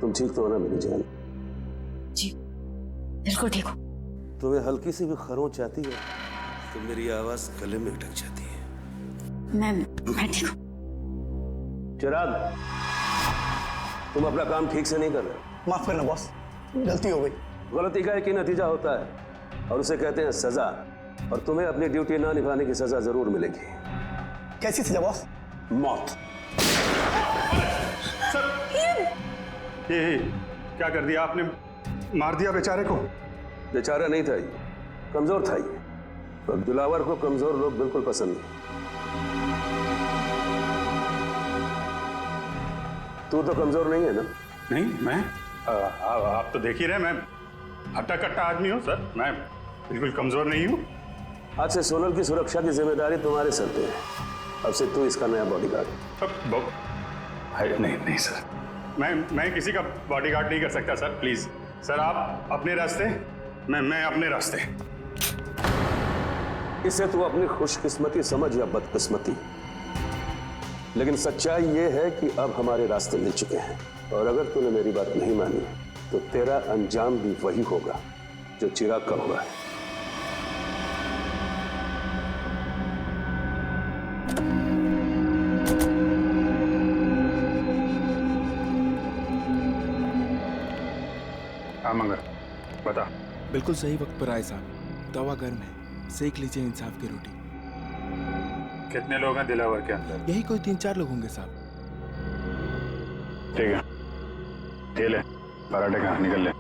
तुम ठीक तो हो ना मेरी जान? जी बिल्कुल ठीक हो। तुम्हें हल्की सी भी खरोंच आती है तो मेरी आवाज गले में अटक जाती है। मैं ठीक हूँ। चिराग, तुम अपना काम ठीक से नहीं कर रहे। माफ करना बॉस, गलती हो गई। गलती का एक ही नतीजा होता है और उसे कहते हैं सजा, और तुम्हें अपनी ड्यूटी ना निभाने की सजा जरूर मिलेगी। कैसी सजा बॉस? मौत। ये क्या कर दिया आपने? मार दिया बेचारे को? बेचारा नहीं था ये, कमजोर था ये, और दिलावर को कमजोर लोग बिल्कुल पसंद नहीं। तू तो कमजोर नहीं है ना? नहीं, मैं आप तो देख ही रहे, मैं हट्टा कट्टा आदमी हूँ सर, मैं बिल्कुल कमजोर नहीं हूँ। आज से सोनल की सुरक्षा की जिम्मेदारी तुम्हारे सर पे है। अब से तू इसका नया बॉडीगार्ड। नहीं सर, मैं किसी का बॉडीगार्ड नहीं कर सकता सर, प्लीज सर, आप अपने रास्ते, मैं अपने रास्ते। इसे तू अपनी खुशकिस्मती समझ या बदकिस्मती, लेकिन सच्चाई ये है कि अब हमारे रास्ते मिल चुके हैं, और अगर तूने मेरी बात नहीं मानी तो तेरा अंजाम भी वही होगा जो चिराग का हुआ है। हाँ मंगर, बता। बिल्कुल सही वक्त पर आए साहब। तवा गर्म है, सेक लीजिए इंसाफ की रोटी। कितने लोग हैं दिलावर के अंदर? यही कोई 3-4 लोग होंगे साहब। ठीक है, ये ले पराठे खा, निकल ले।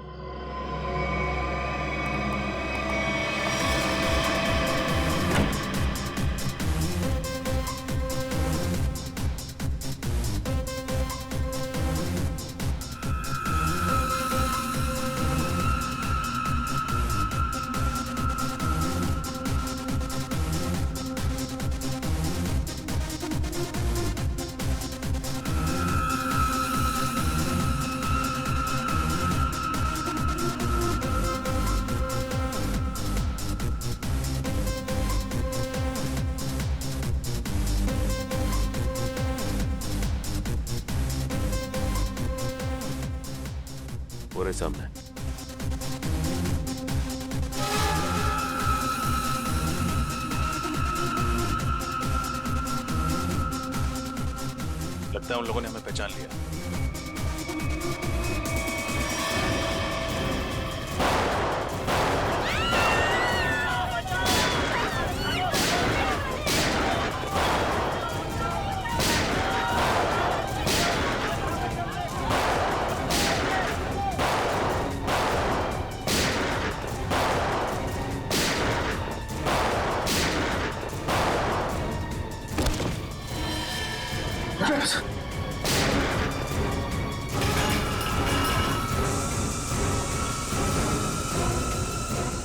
पूरे सामने। लगता है उन लोगों ने हमें पहचान लिया।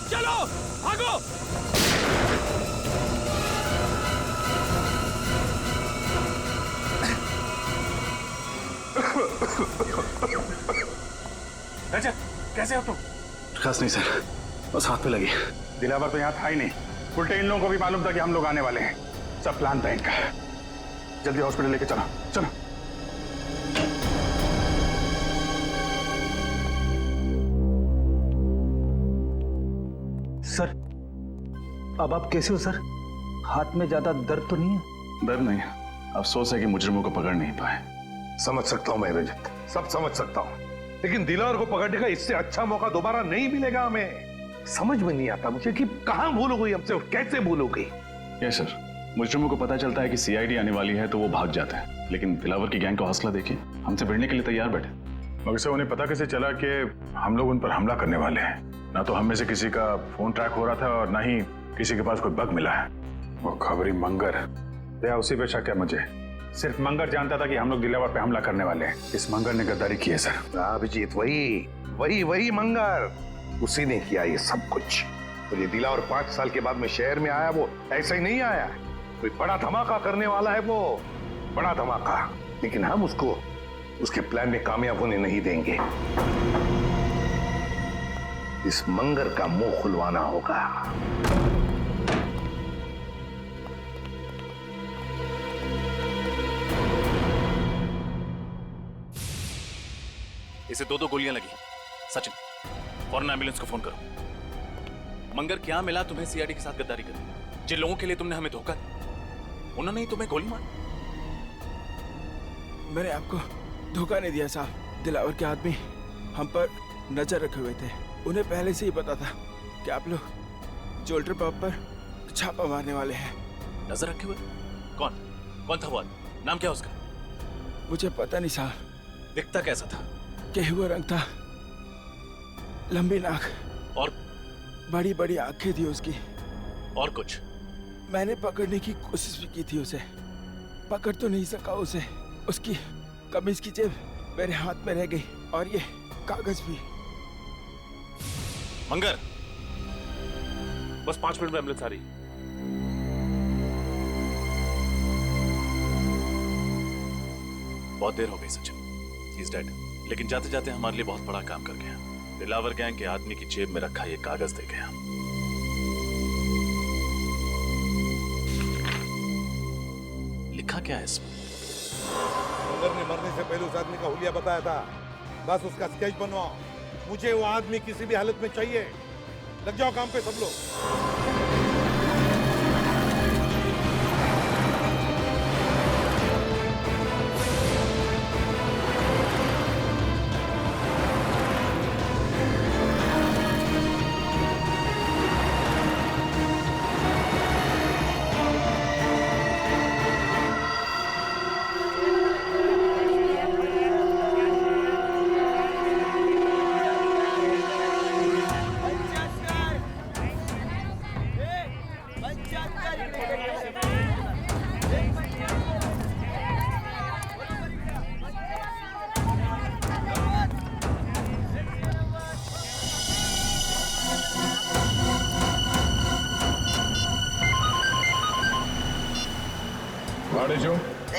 चलो भागो। रजत, कैसे हो तुम? खास नहीं सर, बस हाथ पे लगी। दिलावर तो यहाँ था ही नहीं, उल्टे इन लोगों को भी मालूम था कि हम लोग आने वाले हैं। सब प्लान था इनका। जल्दी हॉस्पिटल लेके चलो, चलो। सर, अब आप कैसे हो सर? हाथ में ज्यादा दर्द तो नहीं है? डर नहीं, अफसोस है कि मुजरिमों को पकड़ नहीं पाए। समझ सकता हूं मैं रजत, सब समझ सकता हूं, लेकिन दिलावर को पकड़ने का इससे अच्छा मौका दोबारा नहीं मिलेगा हमें। समझ में नहीं आता मुझे कि कहां भूल हो गई हमसे और कैसे भूल हो गई। यस सर, मुजरिमों को पता चलता है कि सीआईडी आने वाली है तो वो भाग जाते हैं, लेकिन दिलावर की गैंग का हौसला देखिए, हमसे भिड़ने के लिए तैयार बैठे। मगर से उन्हें पता कैसे चला कि हम लोग उन पर हमला करने वाले हैं? ना तो हम में से किसी का फोन ट्रैक हो रहा था और ना ही किसी के पास कोई बग मिला है। वो खबरी मंगर, या उसी पे शक है मुझे। सिर्फ मंगर जानता था कि हम लोग दिलावर पे हमला करने वाले हैं। इस मंगर ने गद्दारी की है सर। अभिजीत, वही मंगर, उसी ने किया ये सब कुछ। तो ये दिलावर 5 साल के बाद में शहर में आया, वो ऐसा ही नहीं आया, कोई बड़ा धमाका करने वाला है वो, बड़ा धमाका। लेकिन हम उसको उसके प्लान में कामयाब होने नहीं देंगे। इस मंगर का मुंह खुलवाना होगा। इसे 2-2 गोलियां लगी। सचिन, फौरन एम्बुलेंस को फोन करो। मंगर, क्या मिला तुम्हें सीआईडी के साथ गद्दारी करके? जिन लोगों के लिए तुमने हमें धोखा दिया, उन्होंने ही तुम्हें गोली मारी। मैंने आपको धोखा नहीं दिया साहब। दिलावर के आदमी हम पर नजर रखे हुए थे। उन्हें पहले से ही पता था कि आप लोग जोल्टर पब पर छापा मारने वाले हैं। नजर रखे हुए? कौन था वो आदमी? नाम क्या उसका? मुझे पता नहीं साहब। दिखता कैसा था? गेहुआ रंग था, लंबी नाक और बड़ी बड़ी आंखें थी उसकी। और कुछ? मैंने पकड़ने की कोशिश भी की थी उसे, पकड़ तो नहीं सका उसे। उसकी कमीज की जेब मेरे हाथ में रह गई और ये कागज भी। मंगर, बस 5 मिनट में एम्बुलेंस आ रही। बहुत देर हो गई सचिन, ही इज डेड। लेकिन जाते जाते हमारे लिए बहुत बड़ा काम कर गया। दिलावर गैंग के आदमी की जेब में रखा ये कागज दे गया। लिखा क्या है इसमें? मंगर ने मरने से पहले उस आदमी का हुलिया बताया था। बस उसका स्केच बनवाओ। मुझे वो आदमी किसी भी हालत में चाहिए। लग जाओ काम पे सब लोग।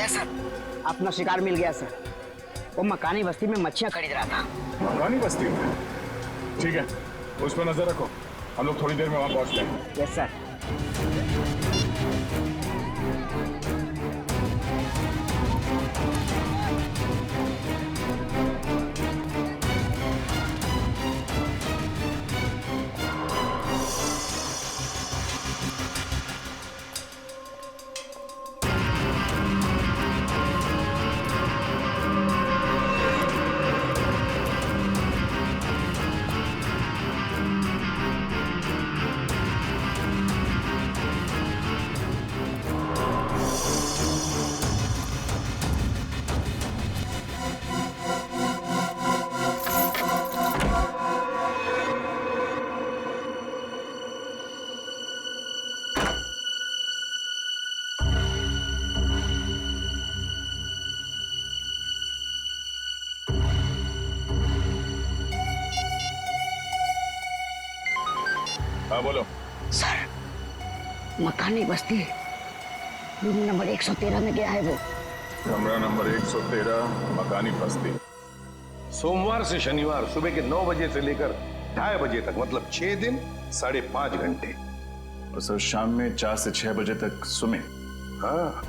सर, अपना शिकार मिल गया सर। वो मकानी बस्ती में मच्छियां खरीद रहा था। मकानी बस्ती में? ठीक है, उस पर नजर रखो। हम लोग थोड़ी देर में वहां पहुंचते हैं। Yes sir. हाँ बोलो। सर, मकानी बस्ती रूम नंबर 113 में गया है वो। कमरा नंबर 113, मकानी बस्ती। सोमवार से शनिवार सुबह के 9 बजे से लेकर 2:30 बजे तक, मतलब 6 दिन 5.5 घंटे। और सर शाम में 4 से 6 बजे तक स्विमिंग। हाँ,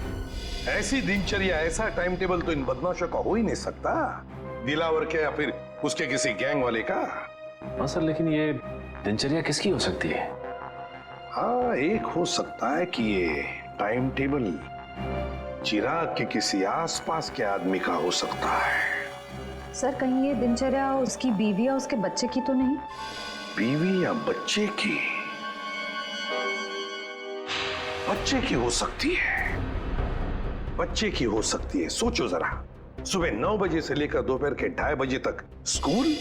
ऐसी दिनचर्या, ऐसा टाइम टेबल तो इन बदमाशों का हो ही नहीं सकता। दिलावर के या फिर उसके किसी गैंग वाले का। हाँ सर, लेकिन ये दिनचर्या किसकी हो सकती है? हाँ, एक हो सकता है कि ये टाइम टेबल चिराग के किसी आसपास के आदमी का हो सकता है। सर, कहीं ये दिनचर्या उसकी बीवी या उसके बच्चे की तो नहीं? बीवी या बच्चे की? बच्चे की हो सकती है, बच्चे की हो सकती है। सोचो जरा, सुबह 9 बजे से लेकर दोपहर के 2:30 बजे तक स्कूल,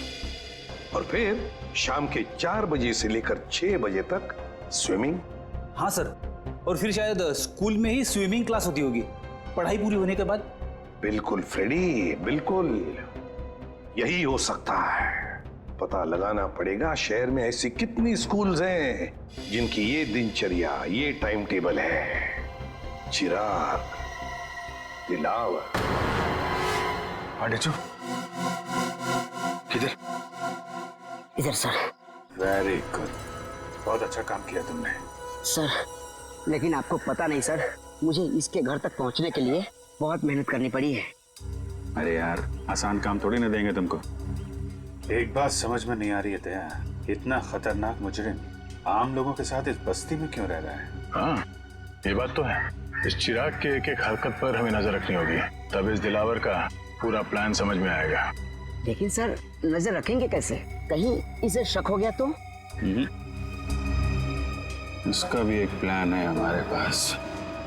और फिर शाम के 4 बजे से लेकर 6 बजे तक स्विमिंग। हाँ सर, और फिर शायद स्कूल में ही स्विमिंग क्लास होती होगी पढ़ाई पूरी होने के बाद। बिल्कुल फ्रेडी, बिल्कुल यही हो सकता है। पता लगाना पड़ेगा शहर में ऐसी कितनी स्कूल्स हैं जिनकी ये दिनचर्या, ये टाइम टेबल है। चिराग, दिलावर। आडेचो, किधर? इधर सर। वेरी गुड, बहुत अच्छा काम किया तुमने। सर, लेकिन आपको पता नहीं सर, मुझे इसके घर तक पहुंचने के लिए बहुत मेहनत करनी पड़ी है। अरे यार, आसान काम थोड़ी ना देंगे तुमको। एक बात समझ में नहीं आ रही है दया, इतना खतरनाक मुजरिम आम लोगों के साथ इस बस्ती में क्यों रह रहा है? हाँ, ये बात तो है। इस चिराग के एक एक हरकत पर हमें नजर रखनी होगी, तब इस दिलावर का पूरा प्लान समझ में आएगा। लेकिन सर नजर रखेंगे कैसे? कहीं इसे शक हो गया तो? इसका भी एक प्लान है हमारे पास।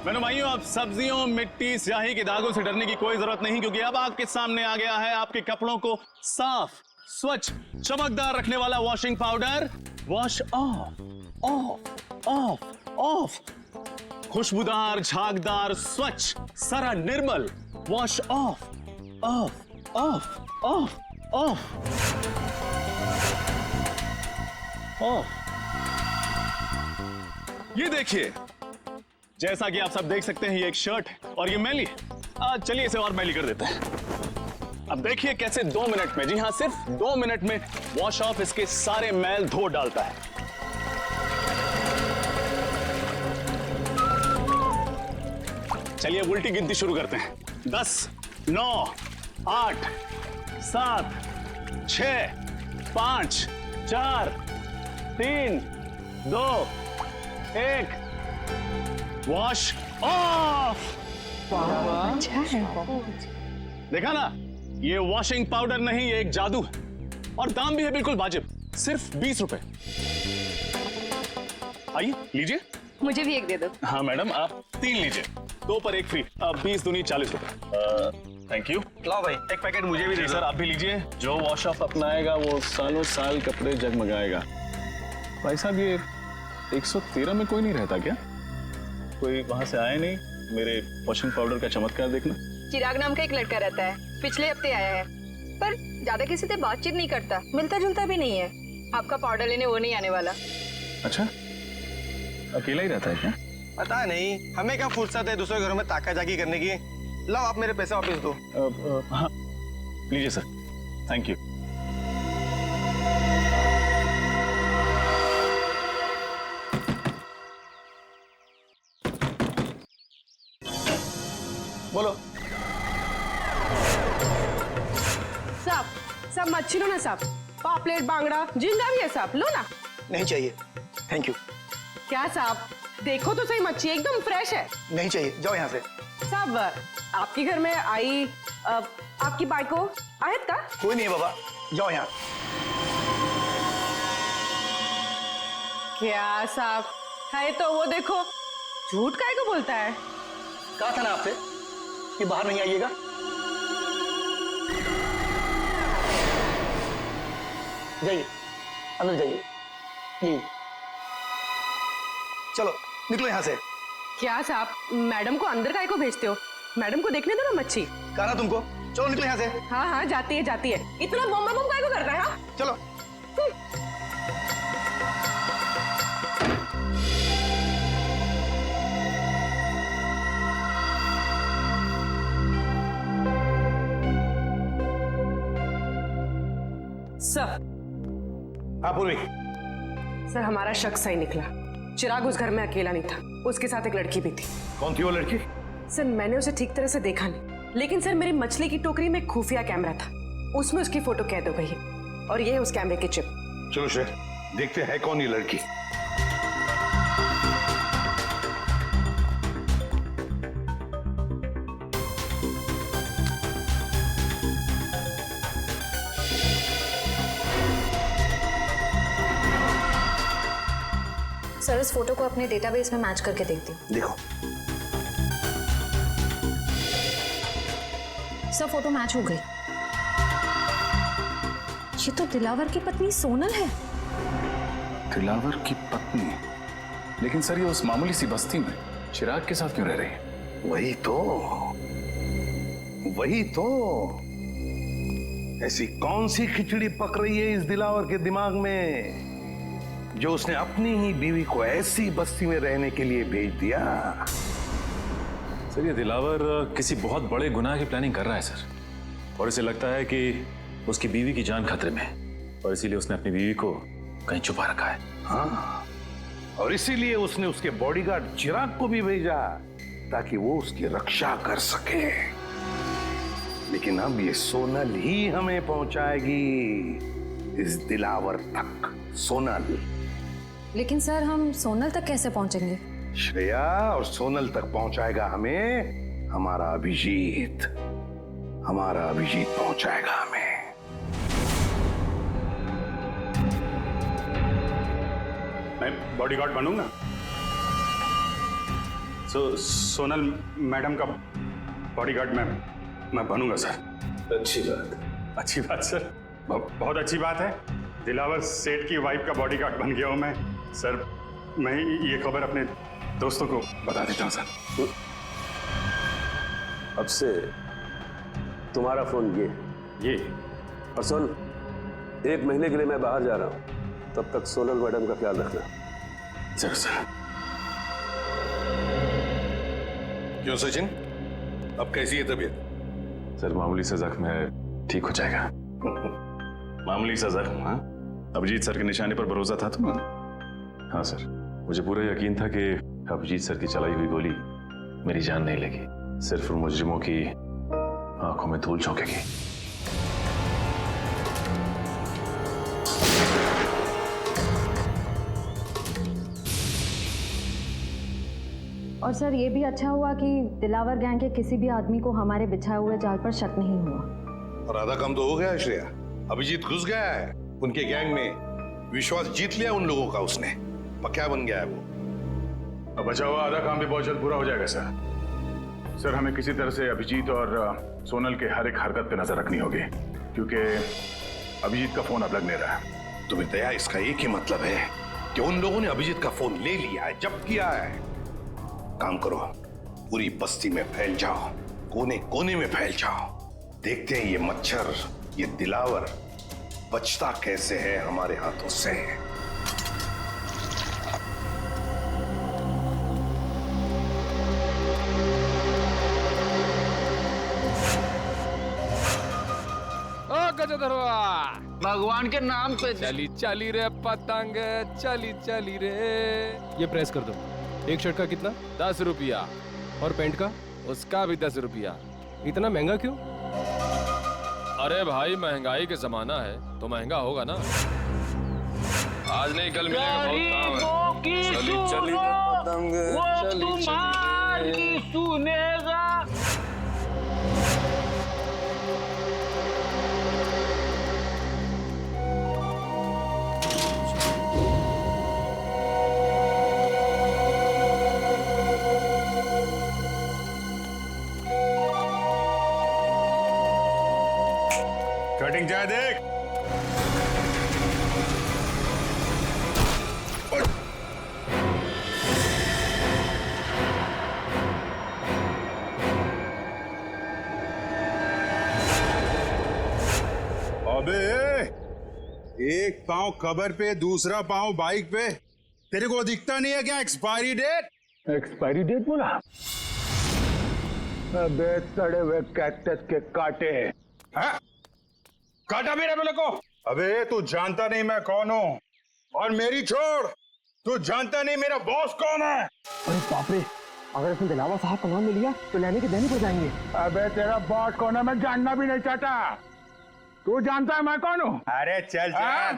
बहनों भाइयों, अब सब्जियों, मिट्टी, स्याही के दागों से डरने की कोई जरूरत नहीं, क्योंकि अब आपके सामने आ गया है आपके कपड़ों को साफ, स्वच्छ, चमकदार रखने वाला washing powder. Wash off, off, off, off. खुशबूदार, झागदार, स्वच्छ, सारा निर्मल। Wash off, off, off, off, off, off. ये देखिए, जैसा कि आप सब देख सकते हैं, ये एक शर्ट है और ये मैली। चलिए इसे और मैली कर देते हैं। अब देखिए कैसे 2 मिनट में, जी हाँ सिर्फ 2 मिनट में वॉश ऑफ इसके सारे मैल धो डालता है। चलिए उल्टी गिनती शुरू करते हैं। 10, 9, 8, 7, 6, 5, 4, 3, 2, 1। Wash off. देखा ना, ये वॉशिंग पाउडर नहीं, ये एक जादू है और दाम भी है बिल्कुल वाजिब, सिर्फ 20 रुपए। आइए लीजिए। मुझे भी एक दे दो। हाँ मैडम, आप 3 लीजिए, 2 पर 1 फ्री। 20 दूनी 40 रुपए। Thank you. लाओ भाई, एक पैकेट मुझे भी दे सर, आप भी लीजिए। जो वॉश ऑफ अपनाएगा वो सालों साल कपड़े जगमगाएगा। भाई साहब, ये 113 में कोई नहीं रहता क्या? कोई वहां से आया नहीं मेरे वॉशिंग पाउडर का चमत्कार देखना? चिराग नाम का एक लड़का रहता है, पिछले हफ्ते आया है, पर ज्यादा किसी से बातचीत नहीं करता, मिलता जुलता भी नहीं है। आपका पाउडर लेने वो नहीं आने वाला। अच्छा, अकेला ही रहता है क्या? पता नहीं, हमें क्या फुर्सत है दूसरे घरों में ताका जाकी करने की। लाओ आप मेरे पैसे वापस दो। हाँ लीजिए सर, थैंक यू। बोलो। सब मच्छी लो ना साहब, पापलेट, बांगड़ा, झींगा भी है साहब, लो ना। नहीं चाहिए, थैंक यू। क्या साहब, देखो तो सही, मच्छी एकदम फ्रेश है। नहीं चाहिए, जाओ यहाँ से। साहब, आपके घर में आई आपकी बाइको आयत का? कोई नहीं है बाबा, जाओ यहाँ। क्या साहब है तो वो देखो, झूठ काहे को बोलता है? कहा था ना आपसे कि बाहर नहीं आइएगा। जाइए, अंदर जाइए। ये चलो निकलो यहाँ से। क्या साहब, मैडम को अंदर काहे को भेजते हो? मैडम को देखने दो ना मच्छी। कहा ना तुमको, चलो निकलो यहाँ से। हाँ हाँ, जाती है जाती है, इतना बम बम काहे को कर रहा है? हाँ? चलो। सर। हाँ पूर्वी। सर, हमारा शक सही निकला। चिराग उस घर में अकेला नहीं था, उसके साथ एक लड़की भी थी। कौन थी वो लड़की? सर, मैंने उसे ठीक तरह से देखा नहीं, लेकिन सर मेरी मछली की टोकरी में एक खुफिया कैमरा था, उसमें उसकी फोटो कैद हो गई है और ये है उस कैमरे की चिप। चलो श्रेय, देखते हैं कौन ये लड़की। सर, इस फोटो को अपने डेटाबेस में मैच करके देखती हूँ। देखो। सर, फोटो मैच हो गई। ये तो दिलावर की पत्नी सोनल है। दिलावर की पत्नी? लेकिन सर, ये उस मामूली सी बस्ती में चिराग के साथ क्यों रह रही है? वही तो ऐसी कौन सी खिचड़ी पक रही है इस दिलावर के दिमाग में जो उसने अपनी ही बीवी को ऐसी बस्ती में रहने के लिए भेज दिया? सर, ये दिलावर किसी बहुत बड़े गुनाह की प्लानिंग कर रहा है सर, और इसे लगता है कि उसकी बीवी की जान खतरे में है और इसीलिए उसने अपनी बीवी को कहीं छुपा रखा है। हाँ, और इसीलिए उसने उसके बॉडीगार्ड चिराग को भी भेजा ताकि वो उसकी रक्षा कर सके। लेकिन अब ये सोनल ही हमें पहुंचाएगी इस दिलावर तक, सोनल। लेकिन सर हम सोनल तक कैसे पहुंचेंगे? श्रेया और सोनल तक पहुंचाएगा हमें हमारा अभिजीत। हमारा अभिजीत पहुंचाएगा हमें। मैं बॉडीगार्ड बनूंगा। सोनल मैडम का बॉडीगार्ड मैं बनूंगा सर। अच्छी बात। अच्छी बात सर, बहुत अच्छी बात है। दिलावर सेठ की वाइफ का बॉडीगार्ड बन गया हूं मैं सर। मैं ये खबर अपने दोस्तों को बता देता हूं सर। अब से तुम्हारा फोन ये और सुन, 1 महीने के लिए मैं बाहर जा रहा हूं, तब तक सोनल मैडम का ख्याल रखना। जरूर सर। क्यों सचिन, अब कैसी है तबीयत? सर मामूली सा जख्म है, ठीक हो जाएगा। मामूली सा जख्म? हाँ, अभिजीत सर के निशाने पर भरोसा था तुम्हें? हाँ सर, मुझे पूरा यकीन था कि अभिजीत सर की चलाई हुई गोली मेरी जान नहीं लगी, सिर्फ उन मुजरिमों की आंखों में धूल झोंकेगी। और सर ये भी अच्छा हुआ कि दिलावर गैंग के किसी भी आदमी को हमारे बिछाए हुए जाल पर शक नहीं हुआ। और आधा काम तो हो गया है श्रेया। अभिजीत घुस गया है उनके गैंग में, विश्वास जीत लिया उन लोगों का उसने, पक्का बन गया है वो। अब बचा हुआ आधा काम भी बहुत जल्द पूरा हो जाएगा सर। सर हमें किसी तरह से अभिजीत और सोनल के हर एक हरकत पे नजर रखनी होगी, क्योंकि अभिजीत का फोन अब लग नहीं रहा है। तुम्हें दया, इसका एक ही मतलब है कि उन लोगों ने अभिजीत का फोन ले लिया है, जब्त किया है। काम करो, पूरी बस्ती में फैल जाओ, कोने कोने में फैल जाओ। देखते हैं ये मच्छर, ये दिलावर बचता कैसे है हमारे हाथों से। भगवान के नाम पे चली चली रे पतंग, चली चली रे। ये प्रेस कर दो। एक शर्ट का कितना? 10 रुपया। और पैंट का? उसका भी 10 रुपया। इतना महंगा क्यों? अरे भाई महंगाई के जमाना है तो महंगा होगा ना। आज नहीं कल मिलेगा, बहुत काम है। चली चली रे पतंग, चली चली रे। सुनेगा। कटिंग चाहे देख। अबे एक पांव कबर पे, दूसरा पांव बाइक पे, तेरे को दिखता नहीं है क्या एक्सपायरी डेट? एक्सपायरी डेट बोला? अबे सड़े हुए कैक्टस के कांटे। हाँ? काटा मेरे बोले को। अबे तू जानता नहीं मैं कौन हूँ, और मेरी छोड़, तू जानता नहीं मेरा बॉस कौन है। अरे बाप रे, अगर इसने दिलावर साहब का नाम ले लिया तो लेने के देने पड़ जाएंगे। अबे तेरा बॉस कौन है मैं जानना भी नहीं चाहता। तू जानता है मैं कौन हूँ? अरे चल चल,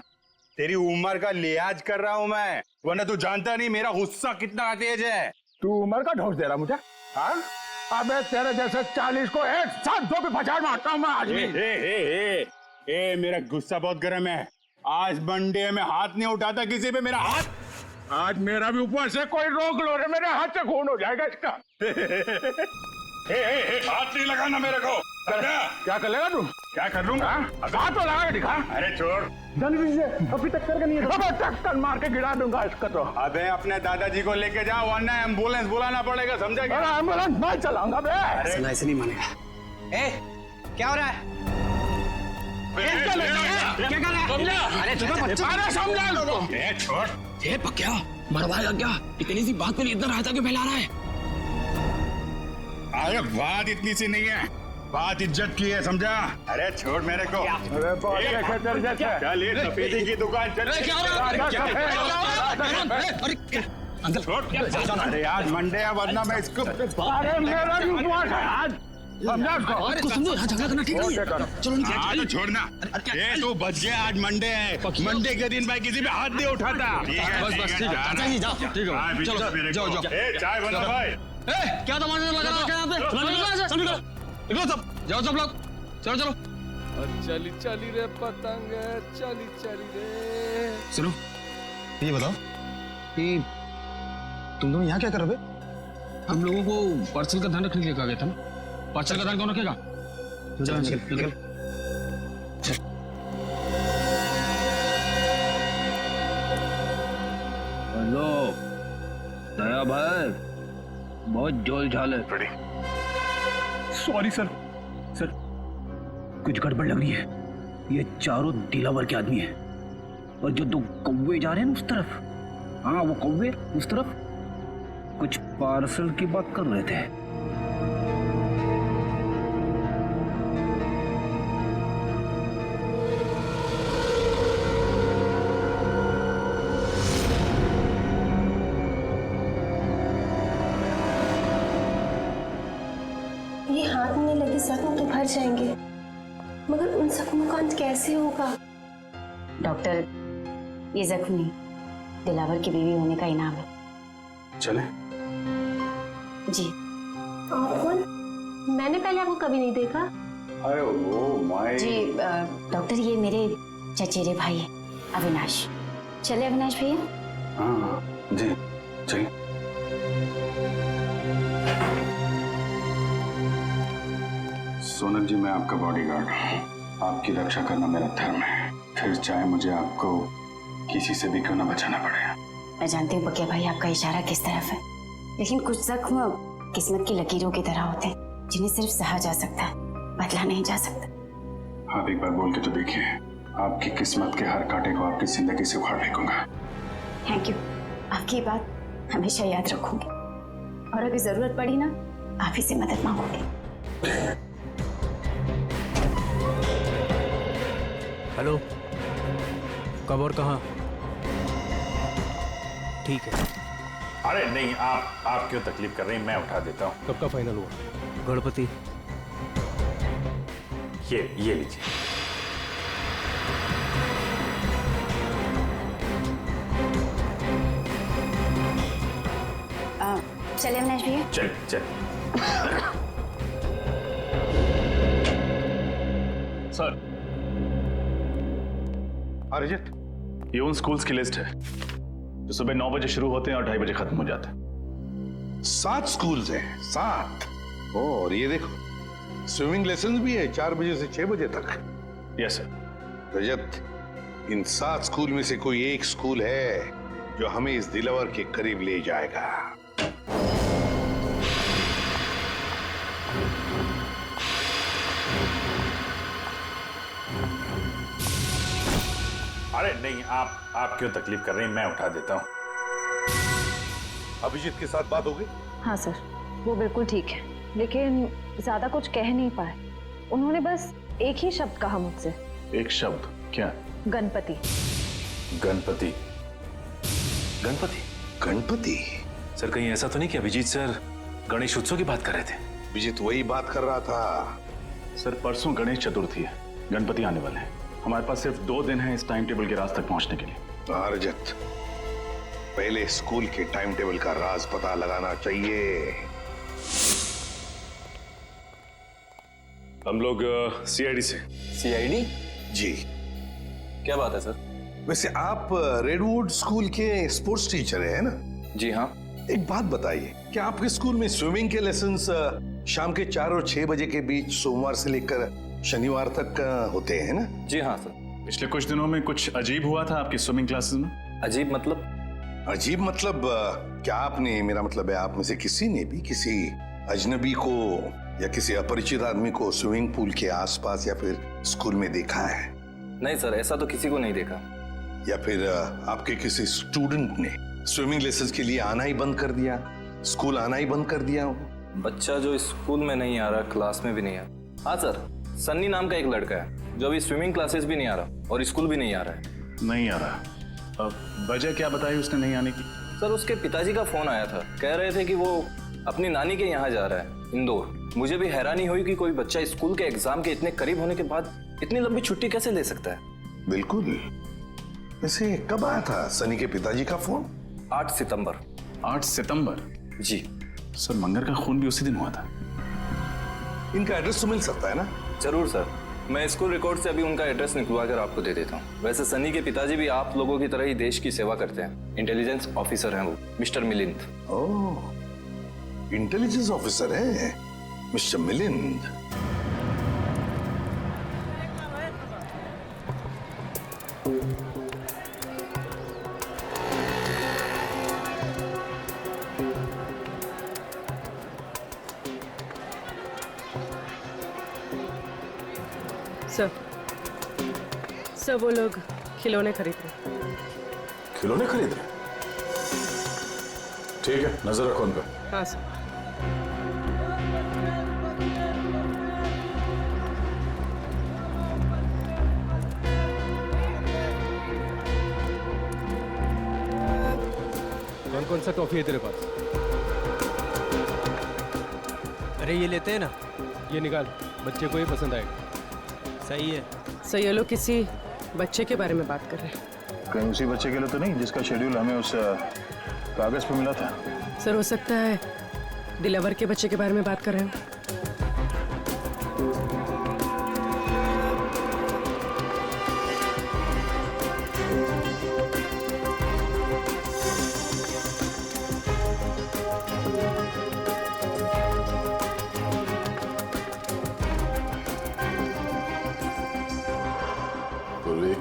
तेरी उम्र का लिहाज कर रहा हूँ मैं, वरना तू जानता नहीं मेरा गुस्सा कितना तेज है। तू उम्र का ढोस दे रहा मुझे? हाँ? अबे तेरे जैसे 40 को एक साथ दो पे पछाड़ मारता हूँ मैं आज भी। ए, मेरा गुस्सा बहुत गर्म है। आज मंडे में हाथ नहीं उठाता किसी पे मेरा हाथ। आज मेरा भी ऊपर से कोई रोक लो रे, मेरे हाथ से खून हो जाएगा इसका। हाथ नहीं लगाना मेरे को। क्या कर लेगा तू? क्या कर लूंगा? हाथ तो लगा के दिखा। अरे छोड़, जल्दी से, अभी टक्कर का नहीं है। अबे टक्कर मार के गिरा दूंगा इसका तो। अबे अपने दादाजी को लेके जाओ, वरना एम्बुलेंस बुलाना पड़ेगा, समझा क्या? अरे एम्बुलेंस मैं चलाऊंगा बे। ऐसे नहीं मानेगा। ए, क्या हो रहा है? क्या कर रहा है? अरे समझा लो। छोड़। ये पक्या मरवाएगा क्या? इतनी सी बात के लिए इतना रायता क्यों फैला रहा है? अरे बात इतनी सी नहीं है, बात इज्जत की है, समझा? अरे छोड़ मेरे को। चल ये सफेदी की दुकान चल। छोड़। अरे आज मंडे है, वरना मैं इसको। अरे मेरा भी उपवास है आज। समझा उसको। अरे कुछ नहीं, यहाँ झगड़ा करना ठीक नहीं है। चलो निकल। हाँ तो छोड़ना। ये तो बच गया, आज मंडे है। मंडे के दिन भाई किसी पे हाथ नहीं उठाता। बस ठीक है। अच्छा जी जाओ। ठीक है चलो जाओ। चाय बना भाई। क्या तमाशा लगा रखा है यहाँ पे? चलो निकलो सब। जाओ सब लोग। चलो चलो। चली चली रे पतंग, चली चली रे। सुनो, ये बताओ कि तुम दोनों यहाँ क्या कर रहे थे? हम लोगों को पार्सल का ध्यान रखने के लिए कहा गया था ना। पार्सल का ध्यान कौन रखेगा? निकल। हेलो दया भाई, बहुत जोल झाल है। Sorry sir. सर कुछ गड़बड़ लग रही है। ये चारों दिलावर के आदमी हैं और जो 2 कौवे जा रहे हैं ना उस तरफ, हाँ वो कौवे उस तरफ कुछ पार्सल की बात कर रहे थे। ये हाथ में लगे जख्म तो भर जाएंगे, मगर उन जख्मों का अंत कैसे होगा? डॉक्टर, ये जख्म नहीं, दिलावर की बीवी होने का इनाम है। चले? जी। आप कौन? मैंने पहले आपको कभी नहीं देखा। अरे वो माय। जी डॉक्टर, ये मेरे चचेरे भाई हैं, अविनाश। चले अविनाश भैया? हाँ जी चलिए। सोनल जी, मैं आपका बॉडीगार्ड हूँ। आपकी रक्षा करना मेरा धर्म है, फिर चाहे मुझे आपको किसी से भी क्यों ना बचाना पड़े। मैं जानती हूँ बकिया भाई आपका इशारा किस तरफ है, लेकिन कुछ जख्म किस्मत की लकीरों की तरह होते हैं जिन्हें सिर्फ सहा जा सकता है, बदला नहीं जा सकता। आप एक बार बोल के तो देखिए, आपकी किस्मत के हर कांटे को आपकी जिंदगी से उखाड़ फेंकूंगा। थैंक यू, आपकी ये बात हमेशा याद रखूंगी और अगर जरूरत पड़ी ना, आप ही से मदद मांगूंगी। हेलो, कब और कहाँ? ठीक है। अरे नहीं, आप क्यों तकलीफ कर रहे हैं, मैं उठा देता हूँ। कब का फाइनल हुआ? गणपति, ये लीजिए। चले अविनाश भैया? चल। सर, अरिजित, ये उन स्कूल्स की लिस्ट है जो सुबह 9 बजे शुरू होते हैं और 2:30 बजे खत्म हो जाते हैं। 7 स्कूल्स हैं, 7। और ये देखो, स्विमिंग लेसन भी है 4 बजे से 6 बजे तक। Yes sir. रजत, इन 7 स्कूल में से कोई एक स्कूल है जो हमें इस दिलावर के करीब ले जाएगा। अरे नहीं, आप क्यों तकलीफ कर रहे हैं, मैं उठा देता हूँ। अभिजीत के साथ बात हो गई? हाँ सर, वो बिल्कुल ठीक है, लेकिन ज्यादा कुछ कह नहीं पाए। उन्होंने बस एक ही शब्द कहा मुझसे। एक शब्द? क्या? गणपति। गणपति? गणपति? सर कहीं ऐसा तो नहीं कि अभिजीत सर गणेश उत्सव की बात कर रहे थे? अभिजीत वही बात कर रहा था। सर परसों गणेश चतुर्थी है, गणपति आने वाले हैं। हमारे पास सिर्फ 2 दिन है इस टाइम टेबल के राज तक पहुंचने के लिए। रजत, पहले स्कूल के टाइम टेबल का राज पता लगाना चाहिए। हम लोग सीआईडी से। सीआईडी? जी। क्या बात है सर? वैसे आप रेडवुड स्कूल के स्पोर्ट्स टीचर हैं ना? जी हाँ। एक बात बताइए, क्या आपके स्कूल में स्विमिंग के लेसन्स शाम के 4 और 6 बजे के बीच सोमवार से लेकर शनिवार तक होते हैं ना? जी हाँ सर। पिछले कुछ दिनों में कुछ अजीब हुआ था आपकी स्विमिंग क्लासेस में। अजीब मतलब? अजीब मतलब क्या आपने, मेरा मतलब है आप में से किसी ने भी किसी अजनबी को या किसी अपरिचित आदमी को स्विमिंग पूल के आसपास या फिर स्कूल में देखा है? नहीं सर, ऐसा तो किसी को नहीं देखा। या फिर आपके किसी स्टूडेंट ने स्विमिंग लेसन्स के लिए आना ही बंद कर दिया, स्कूल आना ही बंद कर दिया हो? बच्चा जो स्कूल में नहीं आ रहा, क्लास में भी नहीं आ रहा। हाँ सर, सन्नी नाम का एक लड़का है जो अभी स्विमिंग क्लासेस भी नहीं आ रहा और स्कूल भी नहीं आ रहा है। नहीं आ रहा? अब वजह क्या बताई उसने नहीं आने की? सर उसके पिताजी का फोन आया था, कह रहे थे कि वो अपनी नानी के यहाँ जा रहा है इंदौर। मुझे भी हैरानी हुई कि कोई बच्चा स्कूल के एग्जाम के इतने करीब होने के बाद इतनी लंबी छुट्टी कैसे ले सकता है। बिल्कुल। वैसे कब आया था सनी के पिताजी का फोन? 8 सितंबर। 8 सितंबर? जी सर, मंगर का खून भी उसी दिन हुआ था। इनका एड्रेस तो मिल सकता है ना? जरूर सर, मैं स्कूल रिकॉर्ड से अभी उनका एड्रेस निकलवा कर आपको दे देता हूँ। वैसे सनी के पिताजी भी आप लोगों की तरह ही देश की सेवा करते हैं। इंटेलिजेंस ऑफिसर हैं वो, मिस्टर मिलिंद। ओह, इंटेलिजेंस ऑफिसर है मिस्टर मिलिंद। सर वो लोग खिलौने खरीद रहे। खिलौने खरीद रहे? ठीक है, नजर रखो उन पर। हाँ सर। कौन कौन सा टॉफी है तेरे पास? अरे ये लेते हैं ना। ये निकाल, बच्चे को ये पसंद आएगा। सही है। सर ये लोग किसी बच्चे के बारे में बात कर रहे हैं। कहीं उसी बच्चे के लिए तो नहीं जिसका शेड्यूल हमें उस कागज पे मिला था? सर हो सकता है दिलावर के बच्चे के बारे में बात कर रहे हो। पूर्वी,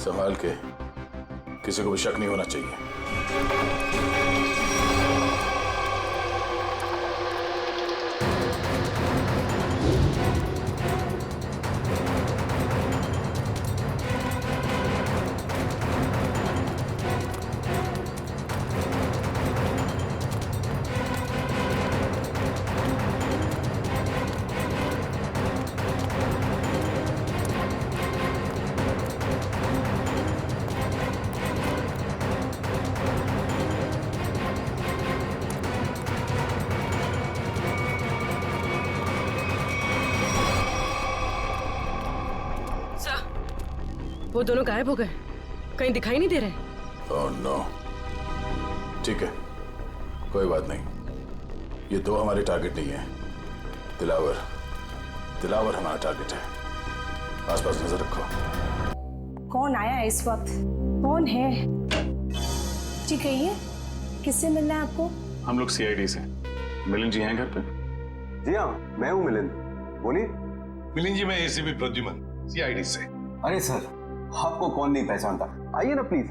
संभाल के, किसी को भी शक नहीं होना चाहिए। वो दोनों गायब हो गए, कहीं दिखाई नहीं दे रहे। Oh no. ठीक है, कोई बात नहीं। ये दो हमारे टारगेट नहीं है। दिलावर हमारा टारगेट है। आसपास नजर रखो। कौन आया है इस वक्त? कौन है? जी कहिए, किससे मिलना है आपको? हम लोग CID से। मिलिंद जी हैं घर पे? जी हाँ, मैं हूँ मिलिंद। बोलिए। मिलिंद जी, मैं ACP प्रद्युमन, CID से। अरे सर, आपको कौन नहीं पहचानता? आइए ना प्लीज।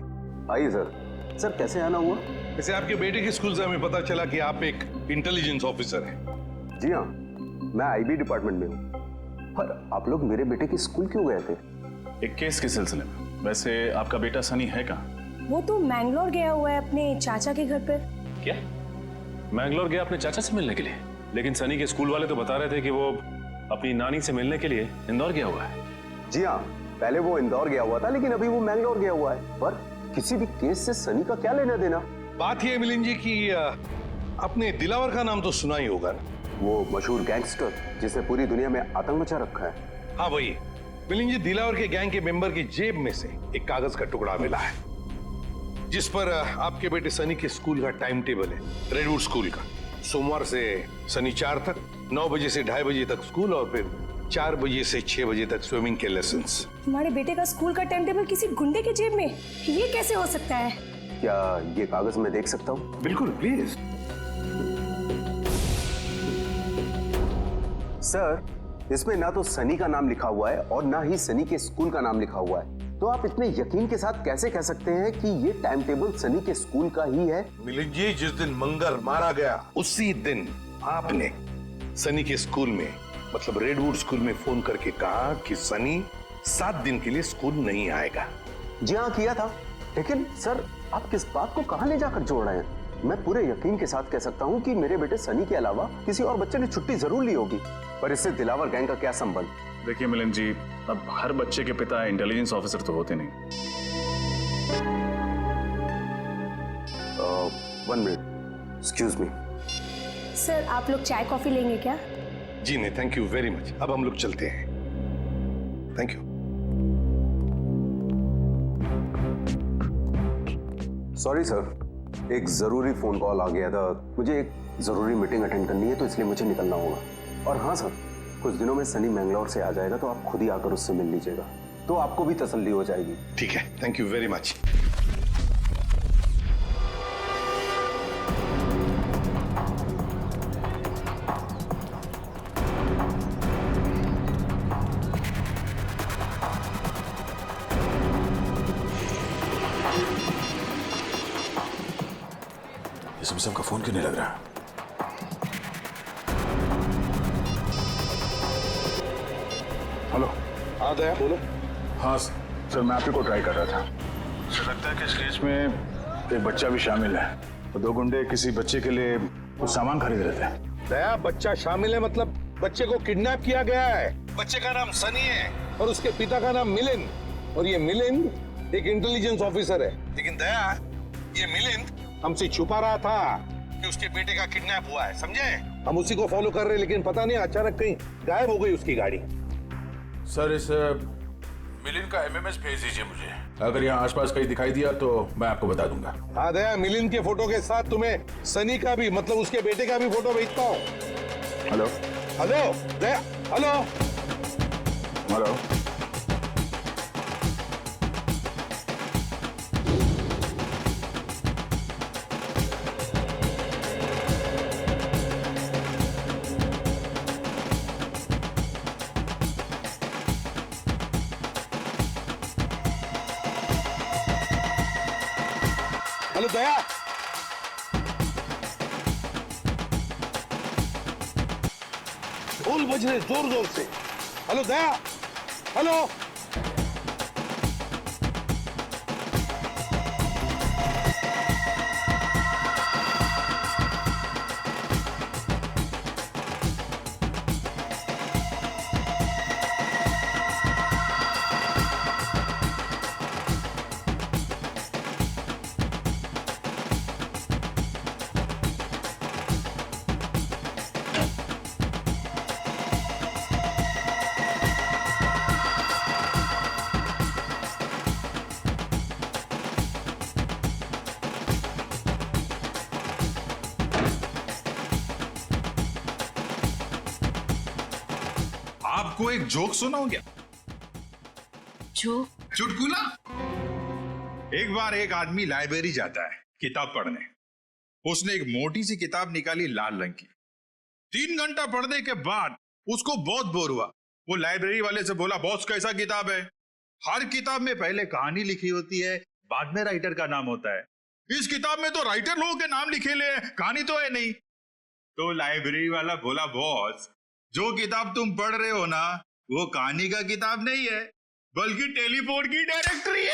आइए सर। सर कैसे आना हुआ? वैसे आपके बेटे के स्कूल से हमें पता चला कि आप एक इंटेलिजेंस ऑफिसर हैं। जी हाँ, मैं IB डिपार्टमेंट में हूँ। पर आप लोग मेरे बेटे के स्कूल क्यों गए थे? एक केस के सिलसिले में। वैसे आपका बेटा सनी है कहाँ? वो तो मैंगलोर गया हुआ है अपने चाचा के घर पर। क्या? मैंगलोर गया अपने चाचा से मिलने के लिए? लेकिन सनी के स्कूल वाले तो बता रहे थे कि वो अपनी नानी से मिलने के लिए इंदौर गया हुआ है। जी हाँ, पहले वो इंदौर गया हुआ था, लेकिन अभी वो मैंगलोर गया हुआ है। पर किसी भी केस से सनी का क्या लेना देना? बात ये मिलिंद जी कि आपने दिलावर का नाम तो सुना ही होगा ना? वो मशहूर गैंगस्टर जिसने पूरी दुनिया में आतंक मचा रखा है। हाँ वही। मिलिंद जी, दिलावर के गैंग के मेंबर की जेब में से एक कागज का टुकड़ा मिला है जिस पर आपके बेटे सनी के स्कूल का टाइम टेबल है। रेडवुड स्कूल का सोमवार से शनिवार तक 9 बजे से 2:30 बजे तक स्कूल और फिर 4 बजे से 6 बजे तक स्विमिंग के लेसन्स। तुम्हारे बेटे का स्कूल का टाइम टेबल किसी गुंडे के जेब में? ये कैसे हो सकता है? क्या ये कागज मैं देख सकता हूँ? बिल्कुल, प्लीज। सर, इसमें ना तो सनी का नाम लिखा हुआ है और ना ही सनी के स्कूल का नाम लिखा हुआ है। तो आप इतने यकीन के साथ कैसे कह सकते हैं कि ये टाइम टेबल सनी के स्कूल का ही है? मिलिंद जी, जिस दिन मंगर मारा गया उसी दिन आपने सनी के स्कूल में, मतलब रेडवुड स्कूल में फोन करके कहा कि सनी 7 दिन के लिए स्कूल नहीं आएगा। जी हाँ, किया था। लेकिन सर, आप किस बात को कहां ले जाकर जोड़ रहे हैं? मैं पूरे यकीन के साथ कह सकता हूं कि मेरे बेटे सनी के अलावा किसी और बच्चे ने छुट्टी जरूर ली होगी। पर इससे दिलावर गैंग का क्या संबंध? देखिए मिलिंद जी, अब हर बच्चे के पिता इंटेलिजेंस ऑफिसर तो होते नहीं। 1 मिनट, एक्सक्यूज मी। सर आप लोग चाय कॉफी लेंगे क्या? जी नहीं, थैंक यू वेरी मच। अब हम लोग चलते हैं। Thank you. सॉरी सर, एक जरूरी फोन कॉल आ गया था। मुझे एक जरूरी मीटिंग अटेंड करनी है, तो इसलिए मुझे निकलना होगा। और हाँ सर, कुछ दिनों में सनी मैंगलोर से आ जाएगा, तो आप खुद ही आकर उससे मिल लीजिएगा, तो आपको भी तसल्ली हो जाएगी। ठीक है, thank you very much. Samsung का फोन क्यों नहीं लग रहा? हेलो। हाँ दया, बोलो। हाँ सर, मैं आप ही को ट्राई कर रहा था। मुझे लगता है कि इस केस में एक बच्चा भी शामिल है। तो दो गुंडे किसी बच्चे के लिए कुछ सामान खरीद रहे थे। दया, बच्चा शामिल है मतलब बच्चे को किडनैप किया गया है। बच्चे का नाम सनी है और उसके पिता का नाम मिलिंद। और ये मिलिंद एक इंटेलिजेंस ऑफिसर है। लेकिन दया, ये मिलिंद हमसे छुपा रहा था कि उसके बेटे का किडनैप हुआ है, समझे? हम उसी को फॉलो कर रहे हैं, लेकिन पता नहीं अचानक कहीं गायब हो गई उसकी गाड़ी। सर, इस मिलिंद का एमएमएस भेज दीजिए मुझे। अगर यहाँ आसपास कहीं दिखाई दिया तो मैं आपको बता दूंगा। हाँ दया, मिलिंद के फोटो के साथ तुम्हें सनी का भी, मतलब उसके बेटे का भी फोटो भेजता हूँ। हेलो। हेलो दया, हेलो हेलो। हेलो दया, ढोल बज रहे जोर जोर से। हेलो दया, हेलो। आपको एक जोक सुनाऊं क्या? जोक? चुटकुला। एक बार एक आदमी लाइब्रेरी जाता है किताब पढ़ने। उसने एक मोटी सी किताब निकाली लाल रंग की। 3 घंटा पढ़ने के बाद उसको बहुत बोर हुआ। वो लाइब्रेरी वाले से बोला, बॉस कैसा किताब है? हर किताब में पहले कहानी लिखी होती है, बाद में राइटर का नाम होता है। इस किताब में तो राइटर लोगों के नाम लिखे ले, कहानी तो है नहीं। तो लाइब्रेरी वाला बोला, बॉस जो किताब तुम पढ़ रहे हो ना, वो कहानी का किताब नहीं है, बल्कि टेलीफोन की डायरेक्टरी है।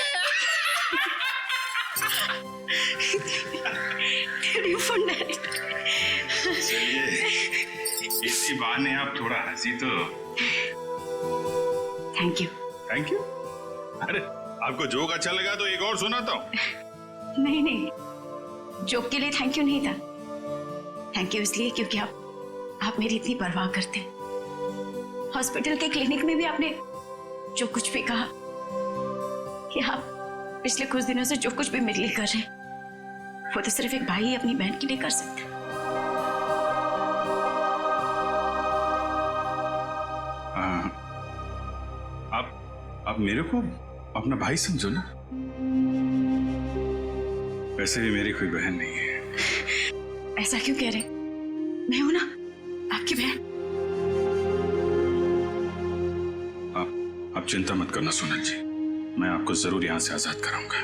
Telephone directory. चलिए, इसी बहाने आप थोड़ा हंसी तो। Thank you. Thank you? अरे आपको जोक अच्छा लगा तो एक और सुनाता हूँ। नहीं नहीं, जोक के लिए थैंक यू नहीं था। थैंक यू इसलिए क्योंकि आप मेरी इतनी परवाह करते हैं। हॉस्पिटल के क्लिनिक में भी आपने जो कुछ भी कहा कि आप पिछले कुछ दिनों से जो कुछ भी मेरे लिए कर रहे हैं, वो तो सिर्फ एक भाई अपनी बहन के लिए कर सकता है। आप मेरे को अपना भाई समझो ना। वैसे भी मेरी कोई बहन नहीं है। ऐसा क्यों कह रहे? मैं हूं ना आपकी बहन। आप चिंता मत करना सोनल जी, मैं आपको जरूर यहां से आजाद कराऊंगा।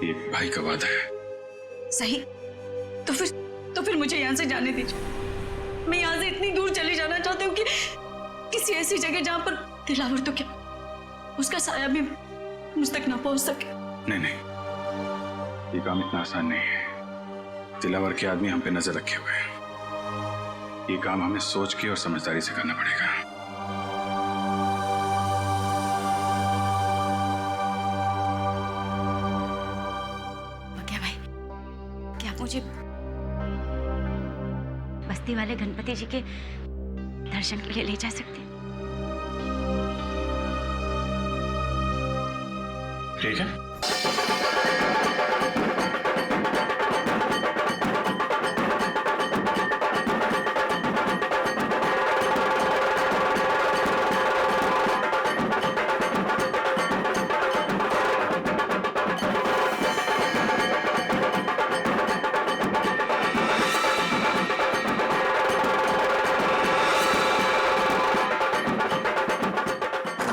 ये भाई का वादा है। सही, तो फिर मुझे यहाँ से जाने दीजिए। मैं यहाँ से इतनी दूर चली जाना चाहती हूँ कि किसी ऐसी जगह जहाँ पर दिलावर तो क्या, उसका साया भी मुझ तक ना पहुंच सके। नहीं नहीं, ये काम इतना आसान नहीं है। दिलावर के आदमी हम पे नजर रखे हुए हैं। ये काम हमें सोच के और समझदारी से करना पड़ेगा। क्या भाई, क्या आप मुझे बस्ती वाले गणपति जी के दर्शन के लिए ले जा सकते हैं। ठीक है।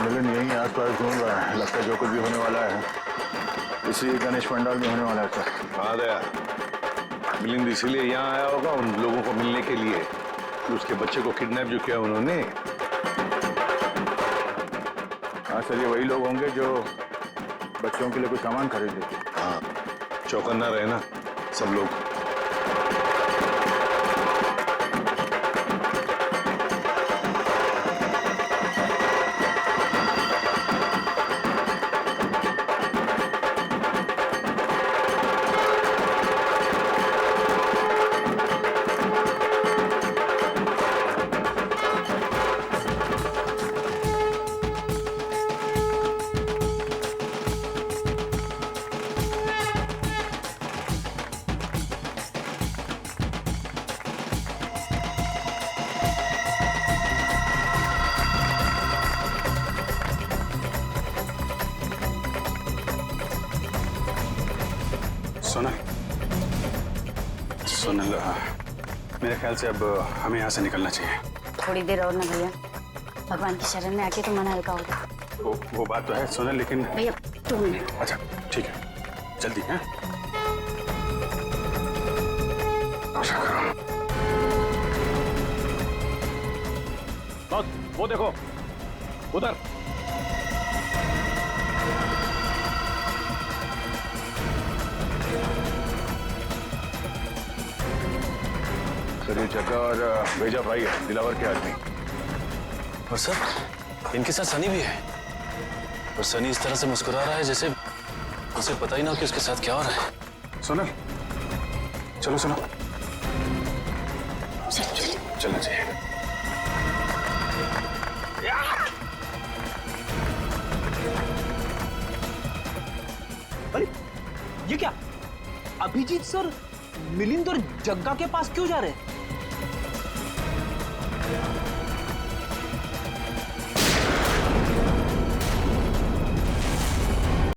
मिलन यही आसपास घूम रहा है, लगता है जो कुछ भी होने वाला है इसी गणेश पंडाल में होने वाला है। सर हाँ दया, मिलिंद इसीलिए यहाँ आया होगा उन लोगों को मिलने के लिए कि उसके बच्चे को किडनैप जो किया उन्होंने। हाँ सर, ये वही लोग होंगे जो बच्चों के लिए कुछ सामान खरीद लेते। हाँ, चौकन्ना रहे ना सब लोग। सोनल, मेरे ख्याल से अब हमें यहाँ से निकलना चाहिए। थोड़ी देर और ना भैया, भगवान की शरण में आके तो मन हल्का होगा। वो बात तो है सोनल, लेकिन भैया 2 मिनट। अच्छा ठीक है, जल्दी है। बस वो देखो उधर। सर ये जग्गा और भेजा भाई है, दिलावर के आदमी। और सर इनके साथ सनी भी है, और सनी इस तरह से मुस्कुरा रहा है जैसे उसे पता ही ना हो कि उसके साथ क्या हो रहा है। सोनल चलो सुनो, चलना चाहिए। अरे ये क्या, अभिजीत सर मिलिंद और जग्गा के पास क्यों जा रहे हैं?